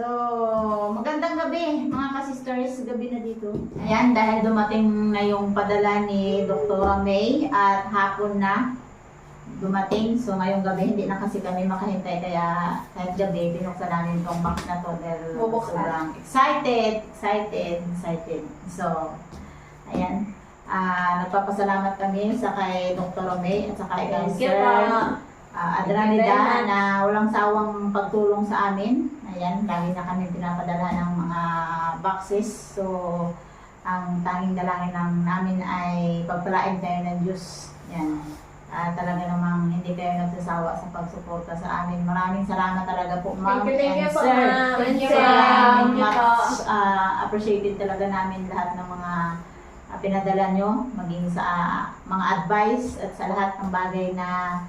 So, magandang gabi mga ka-sisters, gabi na dito. Ayan, dahil dumating na yung padala ni Dr. May at hapon na dumating. So, ngayong gabi hindi na kasi kami makahintay kaya kahit gabi binuksan namin itong box na to dahil sobrang excited. So, ayan. Nagpapasalamat kami sa kay Dr. May at sa kay Sir Adranida na walang sawang pagtulong sa amin. Ayan, lagi na kami pinapadala ng mga boxes. So, ang tanging dalangin namin ay pagpalain kayo ng Diyos. Yan. Talaga namang hindi kayo nagsasawa sa pagsuporta sa amin. Maraming salamat talaga po, ma'am and sir. Thank you, Ma'am. much Appreciated talaga namin lahat ng mga pinadala nyo, maging sa mga advice at sa lahat ng bagay na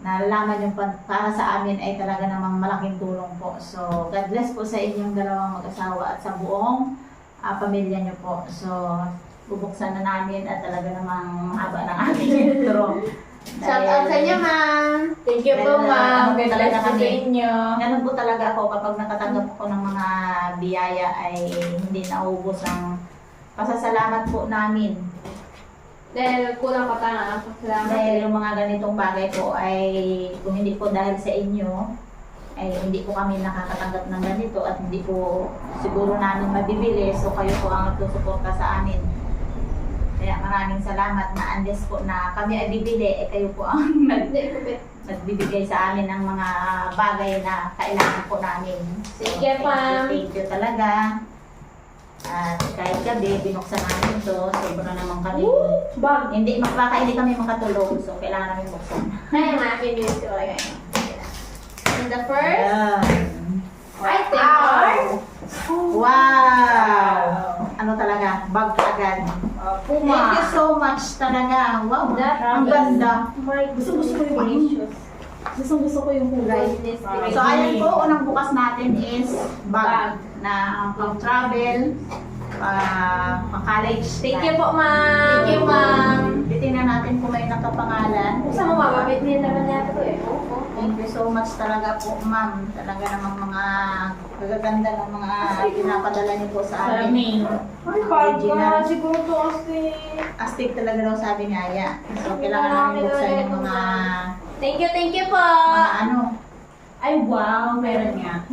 nalalaman yung para sa amin ay talaga namang malaking tulong po. So, God bless po sa inyong dalawang mag-asawa at sa buong pamilya nyo po. So, bubuksan na namin at talaga namang haba ng aming intro. Shout out sa inyo, ma'am. Thank you po, ma'am. God bless po sa inyo. Ganun po talaga ako kapag nakatanggap ako ng mga biyaya ay hindi naubos ang pasasalamat po namin. Dahil kulang pa tayo ang pasalamat. Dahil yung mga ganitong bagay po ay kung hindi po dahil sa inyo ay hindi po kami nakakatanggap ng ganito at hindi po siguro namin mabibili. So kayo po ang nagsusuporta sa amin. Kaya maraming salamat na unless po na kami ay bibili, kayo po ang nagbibigay sa amin ng mga bagay na kailangan po namin. So, thank you talaga. At kahit gabi, binuksan namin to. Sobra naman kami. Hindi kami makatulog. So, kailangan namin buksan. Ay, ma'am, yun ko lang. And the first item Wow! Wow! Ano talaga? Bag agad. Puma. Thank you so much talaga. Wow! Ang ganda. Gusto ko yung Delicious. gusto ko yung kulay. So, ayan po, unang bukas natin is bag na pang-travel, pang-college. Thank you po, ma'am. Thank you, ma'am. Titingnan natin kung may nakapangalan. Kung saan mo mababit din naman natin ito eh. Thank you so much talaga po, ma'am. Talaga namang mga gagaganda ng mga pinapadala niyo po sa amin. Ay, Original. siguro to kasi. Astig talaga daw sabi ni Aya. So, kailangan namin buksan yung mga Thank you po. ano. Ay, wow! Meron nga.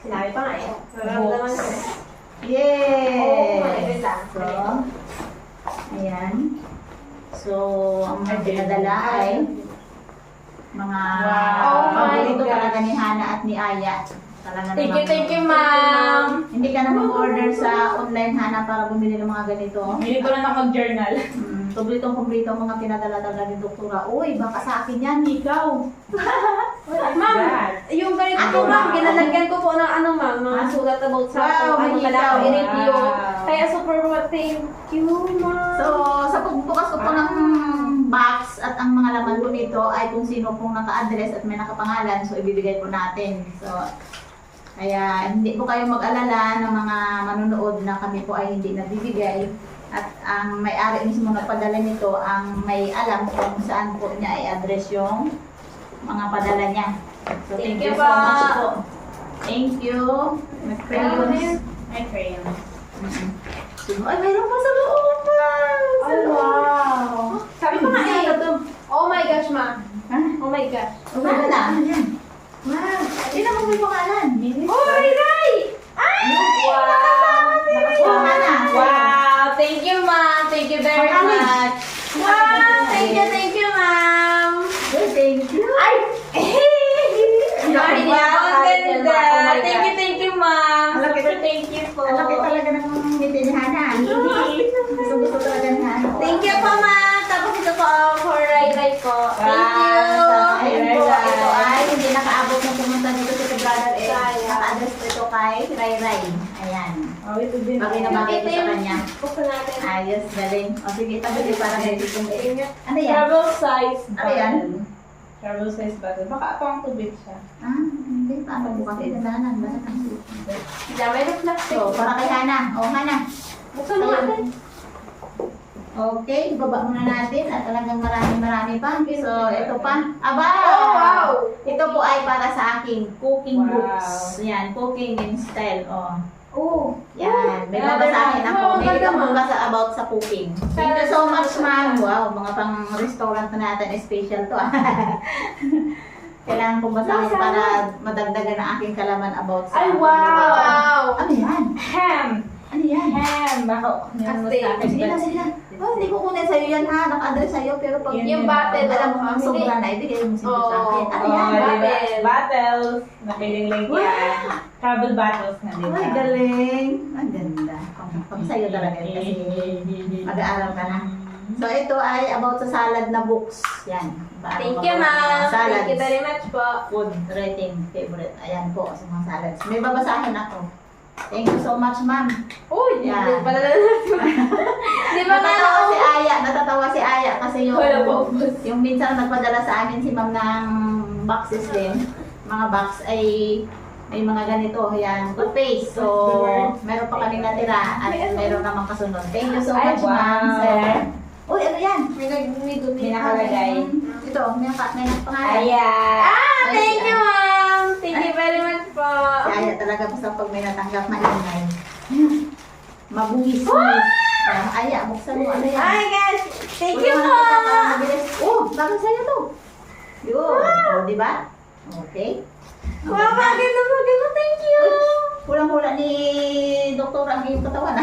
Sinabi pa nga eh. Nararamdaman ko. Yes! So, ayan. So, ang mga pinadala ay mga Wow. paborito Oh my gosh. talaga ni Hana at ni Aya. Talaga Thank namang- you, ma'am. Hindi ka na mag-order sa online, Hana, para bumili ng mga ganito. Hindi ko na mag-journal. Kumpletong-kumpleto ang mga pinadala talaga ni Doktora. Uy, baka sa akin yan, ikaw. Ma'am, yung ganito po, ma'am, ginalagyan ko po ng ano, ma'am, mga sulat about sa Wow, kung ano may kailangan ikaw. i-review. Wow. Kaya super thank you, ma'am. So, sa pagbukas ko po ng box at ang mga laman po nito ay kung sino pong naka-address at may nakapangalan, so ibibigay po natin. So, kaya hindi po kayo mag-alala ng mga manunood na kami po ay hindi nabibigay. At ang may-ari mismo nagpadala nito ang may alam kung saan po niya i-address yung mga padala niya. So, thank you so much po. Thank you. May crayons. Ay, crayon. Ay, mayroon pa sa loob, ma'am! Sa Oh, loob. wow. Sabi ko nga eh. Ano to? Oh my gosh, ma'am. Ha? Oh my gosh. Wala na. Ayan. Wow. Hindi na mo may pangalan. Oh my God! Ay! Wow. Nakasuha na. Wow! Thank you, ma'am. Thank you very College. much. Wow! Thank you, ma'am. Well, thank you. Ay! Wow, Wow, ang ganda. Oh my Thank you, ma'am. Ang laki- Super thank you po. Ang laki talaga ng ngiti ni Hana. Gusto talaga ni Hana. Thank you po, ma'am. Tapos ito po for Ray po. Thank you. Ayun po, ito ay hindi nakaabot na pumunta dito sa brother eh. Naka-address po ito kay Ray Ray. Ayan. Oh, ito din. Bagay na bagay ito sa kanya. Buksan natin. Ayos, galing. O sige, tabi para ready kong Ano yan? Travel size Ano yan? bottle. Travel size bottle. Baka pang tubig siya. Hindi. Paano bukas ilandanan? Bakit ang suit? Damay na plastic. So, para kay Hana. O, Hana. Buksan mo natin. Okay, baba muna natin at talagang marami pa. So, ito pa. Aba! Oh, wow! Ito po ay para sa aking cooking Wow. books. Yan, cooking in style. Oh. Oh. Yan, may Another babasahin one. ako. Wow, May ganda, ako ma'am. magbasa about sa cooking. Thank you so much, ma'am. Wow, mga pang restaurant na natin, special to. Kailangan kong basahin Nasa- para madagdagan ang aking kalaman about sa... Ay, wow! Wow! Ano yan? Ham! Ano yan? Ham! Baka yan mo Kasi, sa akin. Sige na, sige na. Oh, hindi ko kunin sa'yo yan ha. Naka-address sa'yo. Pero pag Yung battle, alam mo ang hindi. sobra na, ibigay mo siguro sa akin. Ano Oh, yan? Oh, diba? Battle. Battles. Napiling lang yan. Travel battles na, diba? Ay, galing. Ang ganda. Pag sa'yo talaga yun kasi mag-aaral ka na. So, ito ay about sa salad na books. Yan. Paano Thank magawa you, ng ma'am. salads. Thank you very much po. Food rating favorite. Ayan po sa mga salads. May babasahin ako. Thank you so much, ma'am. Uy, Yan. hindi pala natin. Di ba nga Natatawa si Aya. Natatawa si Aya kasi Wala po. yung minsan nagpadala sa amin si ma'am ng boxes din. Mga box ay may mga ganito. Yan. Toothpaste. So, meron pa kaming natira at meron namang kasunod. Thank you so Ay, much, ma'am, wow. sir. Uy, ano yan? May dumi. May nakalagay. Ito, may pangalan. Ayan! Ah, thank you, ma'am. Thank you very much po. Si Aya talaga basta pag may natanggap na ingay. Mabungis. Aya, buksan mo. Ano yan? Hi, guys. Thank you Wala po. nakita para mabilis. Oh, bagay sa'yo to. Yun. Oh, di ba? Okay. Ang Wow, ganda. bagay na bagay mo. Thank you. Hulang-hula ni Doktor ang iyong katawan.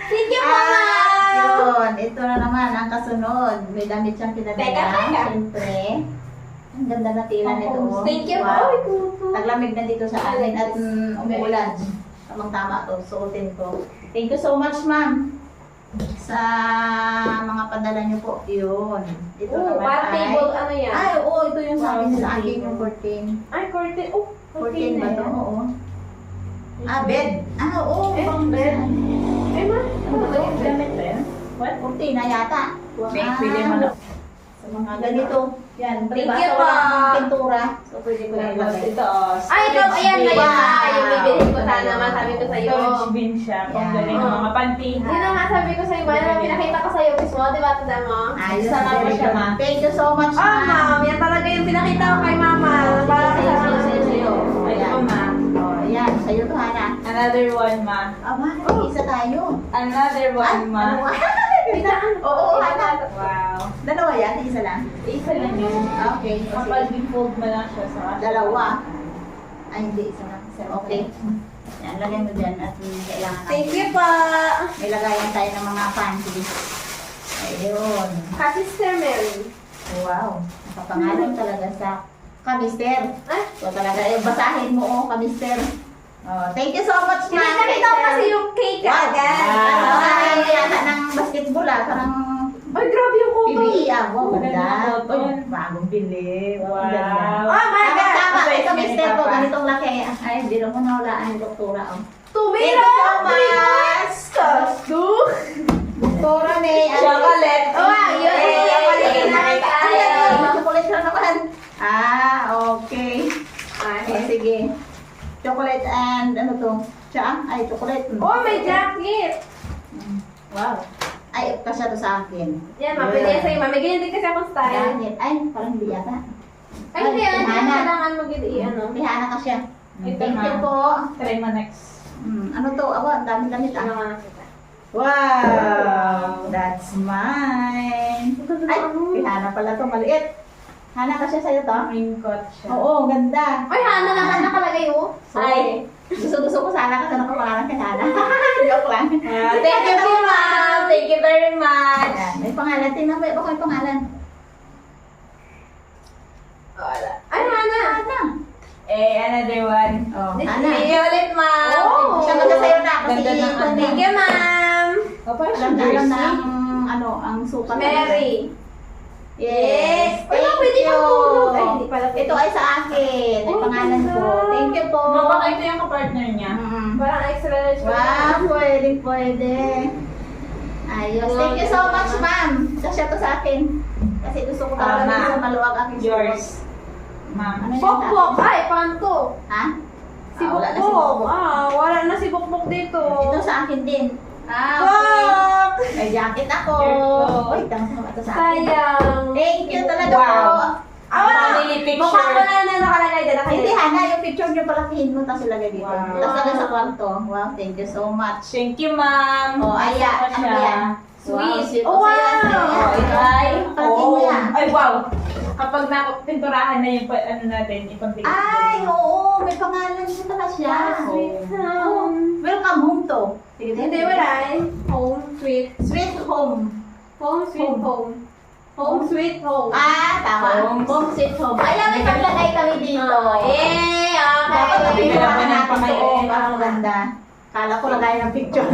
Thank you po, ma'am. Yun. Ito na naman ang kasunod. May damit siyang Teka, pinadala. teka. Siyempre. Ang ganda na tila nito. Thank you po. Wow. Ay, kuto. Taglamig na dito sa amin at umuulan. Tamang-tama to. Suotin ko. Thank you so much, ma'am. Sa mga padala niyo po. Yun. Ito Oh, naman para table, ano yan? Ay, oo. Ito yung sa akin. Wow, Sa akin table. yung 14. Ay, curtain. Oh, 14 ba na ito? yan. Oo. Ah, bed. Ah, oo. Eh, pang bed. Ay, ma. Ano ba ito? Damit rin? What? 14 na yata. May pwede mo na. Sa mga ganito. Yan. Thank Palibasa you ko po. ng pintura. So, pwede ko na Tapos ilagay. ito, oh, Ay, ito, storage ayan, bin. ayan na. Yung bibili ko Wow. sana, masabi ko sa'yo. Storage bin siya. Kung Yeah. galing ng mga panty. Yun ang nga sabi ko sa'yo, ba? Pinakita ko sa'yo mismo, di ba? Tanda mo? Ayos Sana na po very siya, good. ma'am. Thank you so much, Ah, ma'am, yan talaga yung pinakita ko kay mama. Para Sa'yo, sa sa'yo, sa'yo, sa'yo. Ito, Ayan. ma. Oh, yan. Sa'yo to, Hana. Another one, ma. Aba, isa tayo. Another one, ma. Ano ba? Oo, Hana. Wow. Dalawa yan, isa lang. Isa lang yun. Okay. Kapag i-fold mo lang siya sa Dalawa. Ay, hindi. Isa lang. Isa. Okay. Yan, lagyan mo dyan at kailangan natin. Thank you po. May lagayan tayo ng mga panty. Ayun. Ka-sister Mary. Wow. Nakapangalan talaga sa kamister. Ay, So talaga, basahin mo, oh, kamister. Oh, thank you so much, ma'am. pinakita ko kasi yung cake agad. Ano nga yata ng basketball, parang Ay, grabe yung kuto. PBE, wow, Maganda ganda. yung photo. Uy, bagong bili. Wow, Wow. ang ganda. Oh my Tama, God! tama. Okay, Ito, mister ko, pa. ganitong laki. Ay, hindi na ko nawalaan yung doktora. Oh. Tumira! Thank you so much. Kastu! Doktora, may chocolate. Oh, yun. Ay, Nakita ay, tayo. may chocolate na naman. Ah, okay. Okay, sige. Chocolate and ano to? Siya? Ay, chocolate. Oh, may jacket! Wow. Ay, kasya to sa akin. Yan, mabili yan sa'yo. May ganyan din kasi akong style. Ganit. Ay, parang hindi yata. Ay, hindi. Ano Hana. kailangan mag-i ano? May hana ka siya. Ito, Thank you ma'am. po. Try mo next. Ano to? Aba, ang dami-damit Ano ah. nga nakita? Wow! That's mine. Ay, may hana pala to. Maliit. Hana ka siya sa'yo to? Green coat siya. Oo, ganda. Ay, Hana naman nakalagay oh. Ay, gusto ko sana kasi nakapangalan kay Hana. Joke lang. Thank you po, ma'am. Thank you very much. Ayan, may pangalan. Tingnan mo, baka may pangalan. Wala. Ay, Hana. Hana. Another one. Oh, Thank Hana. you ulit, ma'am. Oh, siya magsasayo na kasi Ganda ng iikot ano. Thank you, ma'am. Alam na ang ang sukat. Mary. Yes. Uy, Thank pwede you. bang tulog? Ay, hindi pala pwede. Ito ay sa akin. May Oh, pangalan ganda. ko. Thank you po. Baka ito yung kapartner niya. Parang extra large. Wow, pwede. Ayos. Thank you so much, ma'am. Kasi to sa akin. Kasi gusto ko talaga Ma'am. sa maluwag aking Yours. suot. Ma'am. Ano yan? Bokbok. Ay, panto. Ha? Si Ah, wala na si Bokbok. Bokbok. Ah, wala na si Bokbok dito. Ito sa akin din. Ah, okay. May jacket ako. Careful. Uy, tama ito sa akin. Sayang. Thank you talaga Wow. po. Family picture. Mukha ko na nakalagay dyan. Hindi, Hana, yung picture niyo palakihin mo, tapos ilagay dito. Wow. Tapos lagay sa kwarto. Wow, thank you so much. Thank you, ma'am. Oh, ayan. Ano Ano yan? Sweet. Sweet. Oh, wow. Oh, ito ay, Palakihin mo yan. Ay, wow. Kapag napinturahan na yung ano natin, ipang-picture. Ay, oo, may pangalan niya pala siya. Sweet Oh, home. welcome home to. Sige, Hindi, wala eh. Home, sweet. Sweet home. Home, sweet home. Home, sweet home. Ah, tama. Home. Home sweet home. Ayan, may paglagay kami dito. Eh, Dapat okay. napinturahan Wala natin pa ito. kayo. Ang maganda. Kala ko lagay ng picture.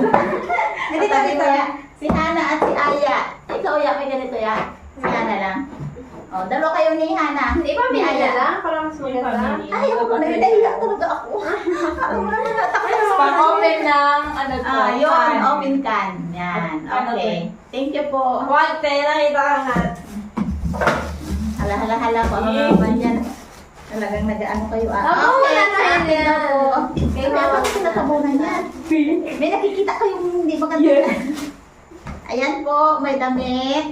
Hindi, Sabi dito. ko, si Hana at si Aya. Ikaw, ya, may ganito, ya. Si Hana lang. O, dalawa kayo ni Hana. Hindi ba Ni Aya. binila lang? Para mas maganda. Ay, ako na yun. Nahiya talaga ako. Ako na natakot. Pang-open ng ano to. Ah, yun, can. open can. Yan, Ano okay. Thank you po. One, nakita ka nga. Hala ko. Ano naman yan? Talagang nag-ano kayo ah. Ako, wala na sa akin yan. ako. Kaya may ako sinatabunan yan. May nakikita kayong hindi maganda. Yes. Ayan po, may damit.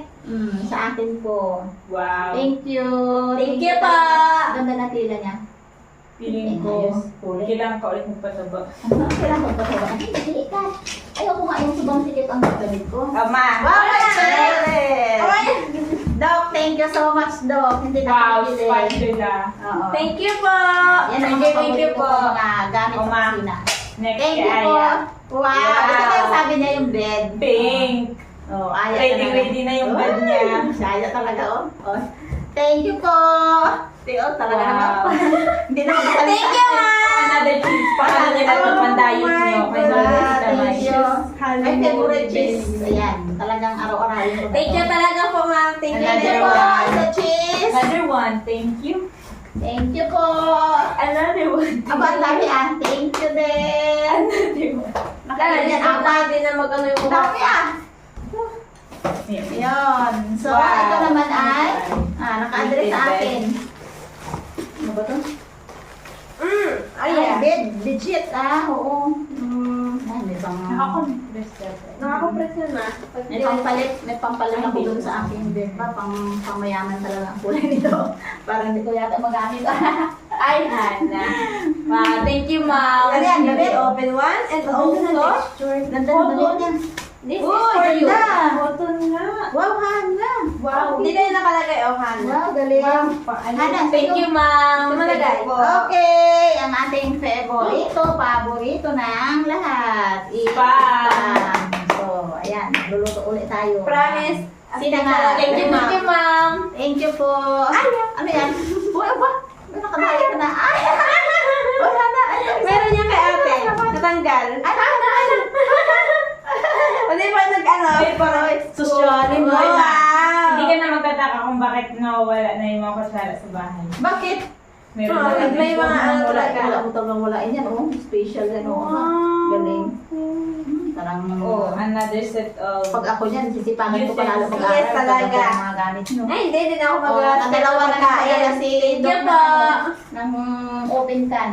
Sa akin po. Wow. Thank you. Thank you po. Ganda na tila niya. Feeling ko, Ayos. kailangan ka ulit magpataba. Kailangan ko ba? Hindi ka. Ayoko nga yung subang sikip ang gamit ko. Tama. Wow, my favorite! Doc, thank you so much, Doc. Hindi na Wow, kapili. spicy na. Oo. Thank you po. Yan ang Thank you, mga thank you paborito po. ko mga gamit sa Oma. kusina. Next Thank you kay po. Aya. Wow. Wow. Ito na yung sabi niya yung bed. Pink. Oh, Aya Ready, talaga. ready na yung bed niya. Si Aya talaga, oh. Oh. Thank you po. Teo, talaga Wow. naman. Hindi na makakalita. Thank you, ma'am. Another cheese. Paano niya na pagpandayot niyo? Kay Wow, Dolores thank you. Tamay. My favorite cheese. Ayan, talagang araw-araw ko. Thank you talaga po, ma'am. Thank you. Thank you Another po one. sa cheese. Another one. Thank you. Thank you po. Another one. Aba, ang dami ah. Thank you din. Another one. Nakalimutan Yan, apat. hindi na magano yung Ang dami ah. Yun. So, Wow. ito naman ay naka-address sa Bed. akin. Ano ba to? Ay, Ayan. bed. Legit oo. Ay, may pang... Nakakompress ka. Nakakompress yun, ma. May pampalit ako dun sa aking bed ba? Pangmayaman talaga ang kulay nito. Parang hindi ko yata magamit. Ay, Hana. Wow, thank you, ma'am. Ano yan? Let me Damit? open one and also Ganda ng damit niya. this is Uy, for you. ganda. Cotton nga. Wow, Hana. Wow. Hindi na yung nakalagay, oh, Hannah. Wow, galing. Hana, Thank you, ma'am. Sumalagay. Okay, ang ating paborito ng lahat. Spam. So, ayan, luluto ulit tayo. Promise. Sino nga? Thank you, ma'am. Thank you po. Ay, ano yan? Uy, ba? May nakadaya ka na. Ay, uy, Hana. Meron yan kay ate. Natanggal. Ay, Hana, Hana. Hindi pa nag-ano. Ay, parang sosyalin mo. Wow. Hindi ka na magtataka kung bakit nawawala na yung mga kutsara sa bahay. Bakit? Meron Oh, na may mga ano wala, talaga. wala mo talagang walain yan. Oh, special yan. Oh. Galing. Parang, Oh, another set of... pag ako niyan, sisipagan ko palalo Yes, mag-aaral. talaga. pagdating ng mga gamit nyo. Ay, hindi na ako Oh, mag- ang dalawa na nagpadala si Thank you Doc po. ng open can.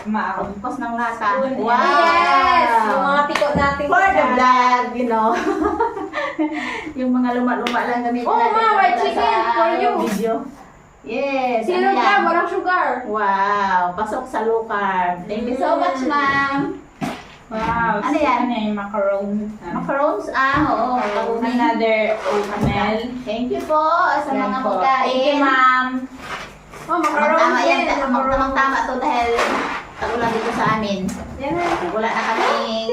Maakong. Pagpas ng lata. Spoon. Wow! Yes! Yung mga tiko natin. For the vlog, you know. Yung mga luma-luma lang gamit Oh, ma, white chicken for you. Video. Yes. Zero ano yan? carb, walang sugar. Wow, pasok sa low carb. Thank you so much, ma'am. Wow. Ano yan? Ano yung macarons? Macarons, oo. macaroni. Another oatmeal. Thank you po sa Yan mga po. pagkain. Thank you, ma'am. Oh, macaroni Tama yan. yan. Tama to dahil tagulan dito sa amin. Yan na. Wala na kaming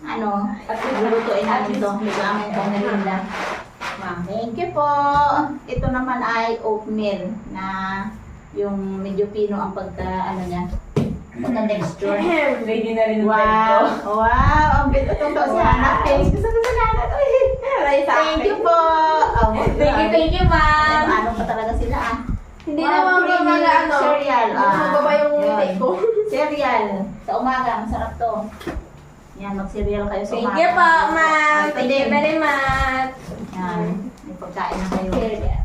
ano, at lulutuin namin to. Dito amin itong merinda. Ma'am. Thank you po. Ito naman ay oatmeal na yung medyo pino ang ano niya. Pagka-texture. Ready na rin ang bed ko. Wow! Wow! Ang bit itong to si Hana. Thanks. Gusto ko sa Hana. Thank you po. Oh, Thank you, ma'am. Ano pa talaga sila ah. Hindi Wow, naman ba creamy mga ano? cereal. Magbaba yung yun. ngiti ko. Cereal. Sa umaga, masarap to. Yan, mag-cereal kayo sa Thank umaga. you po, ma'am. Ito Thank you din. very much. Yan, may pagkain na kayo. Cereal.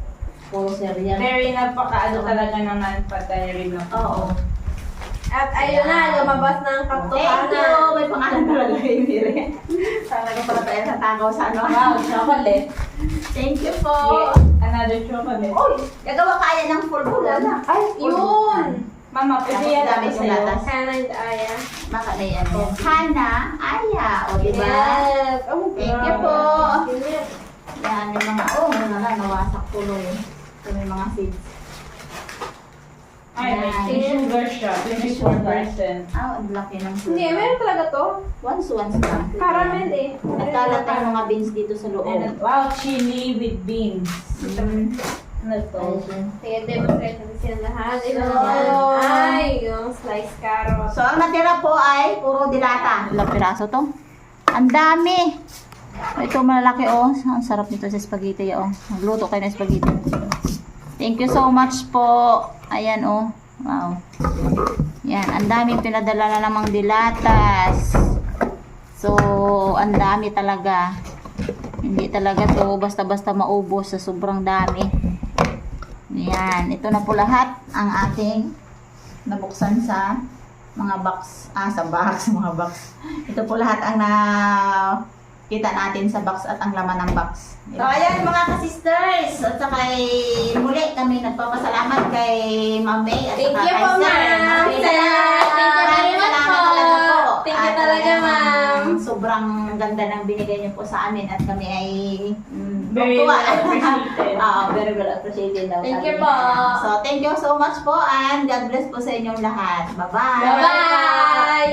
Puro cereal. Very napaka-ano talaga naman patay rin ako. Oo. At ayun na, lumabas na ang Thank kaktuhanan. you! May pangalan talaga yung Mire. Talaga pala tayo sa takaw sa ano. Wow, chocolate. Thank you po! Another chocolate. Uy! Gagawa kaya ng full na. Ay, yun! Mama, pwede yan Gamit ako yung sa'yo. latas. Hannah and Aya. Baka na yan. Hana, Aya. O, diba? Yes! Oh, Thank you po! Ganyan. Yan, yung mga, nawasak tuloy. Ito may mga seeds. Ay, may sugar siya. 24%. Ang laki ng Hindi, meron talaga to. Once lang. Caramel eh. Nagkalat na yung mga beans dito sa loob. And, wow, chili with beans. Mm. Ano to? Sige, demonstrate natin sila lahat. Ito So, naman. Ay, yung sliced carrot. So, ang natira po ay puro dilata. Ilang piraso to? Ang dami! Ito malalaki oh. Ang sarap nito sa spaghetti oh. Magluto kayo ng spaghetti. Thank you so much po. Ayan oh. Wow. Yan, ang daming pinadala na namang dilatas. So, ang dami talaga. Hindi talaga to basta-basta maubos sa sobrang dami. Yan, ito na po lahat ang ating nabuksan sa mga box. Sa box, mga box. Ito po lahat ang kita natin sa box at ang laman ng box. So, ayan mga ka-sisters. At saka muli kami nagpapasalamat kay Ma'am May at Thank saka you kay po, Sir. ma'am. Thank you Thank you very much Salamat po. talaga po. Thank you At talaga, talagang ma'am. Sobrang ganda ng binigay niyo po sa amin at kami ay Very tuwa. well appreciated. Very well appreciated daw. Thank sabi you niya. po. So, thank you so much po and God bless po sa inyong lahat. Bye-bye! Bye-bye!